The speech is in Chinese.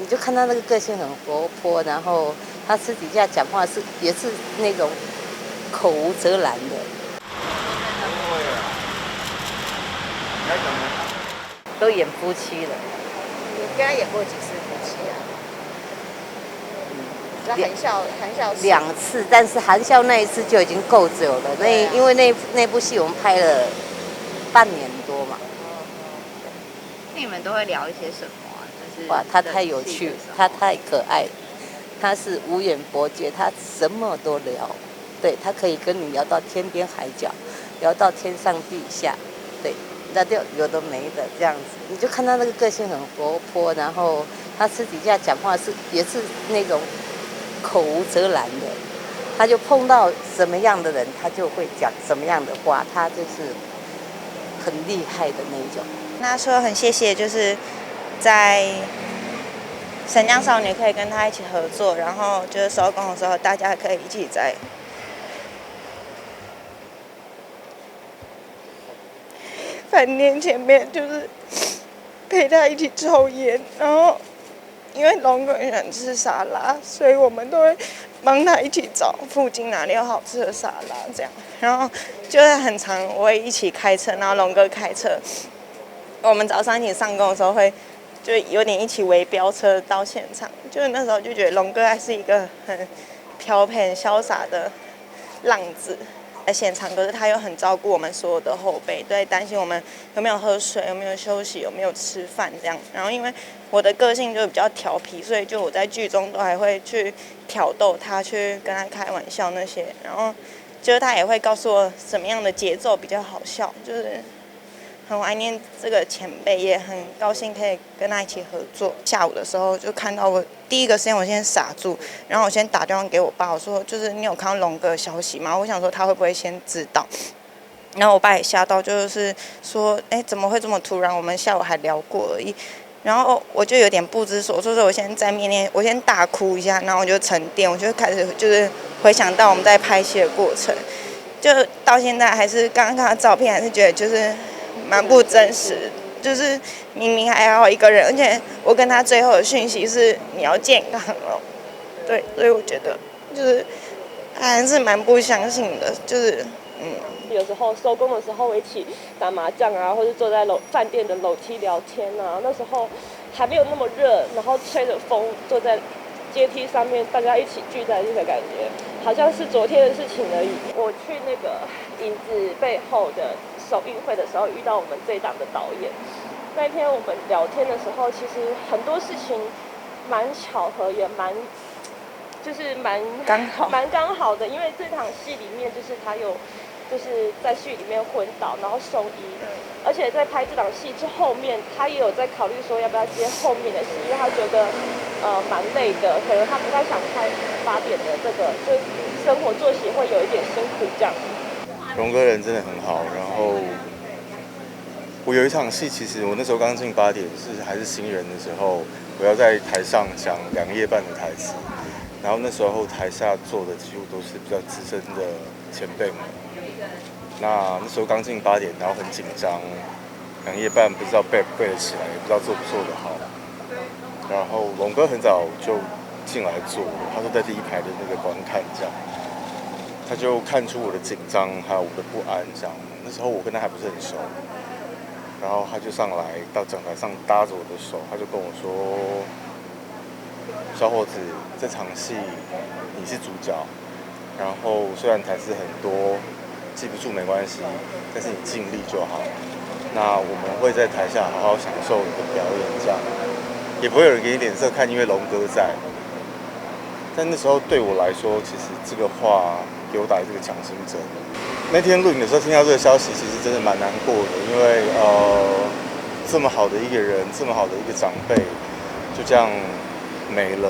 你就看他那个个性很活泼，然后他私底下讲话也是那种口无遮拦的。都演夫妻了。你跟他演过几次夫妻啊？含笑2次，但是含笑那一次就已经够久了。因为那部戏我们拍了半年多嘛。那你们都会聊一些什么啊？就是哇，他太有趣，他太可爱，他是无远伯爵，他什么都聊。对，他可以跟你聊到天边海角，聊到天上地下，对，那就有的没的这样子。你就看他那个个性很活泼，然后他私底下讲话也是那种口无遮拦的。他就碰到什么样的人，他就会讲什么样的话，他就是很厉害的那一种。那说很谢谢，就是在《神江少女》可以跟他一起合作，然后就是收工的时候，大家可以一起在饭店前面，就是陪他一起抽烟。然后因为龙哥很喜欢吃沙拉，所以我们都会帮他一起找附近哪里有好吃的沙拉这样。然后就是很常我会一起开车，然后龙哥开车。我们早上一起上工的时候会，就有点一起围飙车到现场。就是那时候就觉得龙哥还是一个很飘配、很潇洒的浪子，在现场。可是他又很照顾我们所有的后辈，都在担心我们有没有喝水、有没有休息、有没有吃饭这样。然后因为我的个性就比较调皮，所以就我在剧中都还会去挑逗他，去跟他开玩笑那些。然后就是他也会告诉我什么样的节奏比较好笑，就是很怀念这个前辈，也很高兴可以跟他一起合作。下午的时候就看到我第一个时间，我先傻住，然后我先打电话给我爸，我说就是你有看到龙哥的消息吗？我想说他会不会先知道。然后我爸也吓到，就是说，怎么会这么突然？我们下午还聊过而已。然后我就有点不知所措，所以我先在面前，我先大哭一下，然后我就沉淀，我就开始就是回想到我们在拍戏的过程，就到现在还是刚刚看到照片，还是觉得就是蛮不真实，就是明明还好一个人，而且我跟他最后的讯息是你要健康哦，对，所以我觉得就是还是蛮不相信的，就是有时候收工的时候一起打麻将啊，或者坐在饭店的楼梯聊天啊。那时候还没有那么热，然后吹着风坐在阶梯上面，大家一起聚在一起的感觉，好像是昨天的事情而已。我去那个影子背后的首映会的时候，遇到我们这一档的导演。那天我们聊天的时候，其实很多事情蛮巧合，也蛮刚好的，因为这场戏里面就是他有。就是在戏里面昏倒，然后送医，而且在拍这档戏之后面，他也有在考虑说要不要接后面的戏，因为他觉得蛮累的，可能他不太想拍8点的这个，就生活作息会有一点辛苦这样。龙哥人真的很好，然后我有一场戏，其实我那时候刚进8点还是新人的时候，我要在台上讲2页半的台词，然后那时候台下坐的几乎都是比较资深的前辈们。那时候刚进8点，然后很紧张，2页半不知道背不背得起来，也不知道做不做得好。然后龙哥很早就进来坐，他说在第1排的那个观看这样，他就看出我的紧张还有我的不安这样。那时候我跟他还不是很熟，然后他就上来到讲台上搭着我的手，他就跟我说：“小伙子，这场戏你是主角，然后虽然台词很多。”记不住没关系，但是你尽力就好。那我们会在台下好好享受你的表演，这样也不会有人给你脸色看，因为龙哥在。但那时候对我来说，其实这个话给我打这个强心针。那天录影的时候听到这个消息，其实真的蛮难过的，因为这么好的一个人，这么好的一个长辈，就这样没了。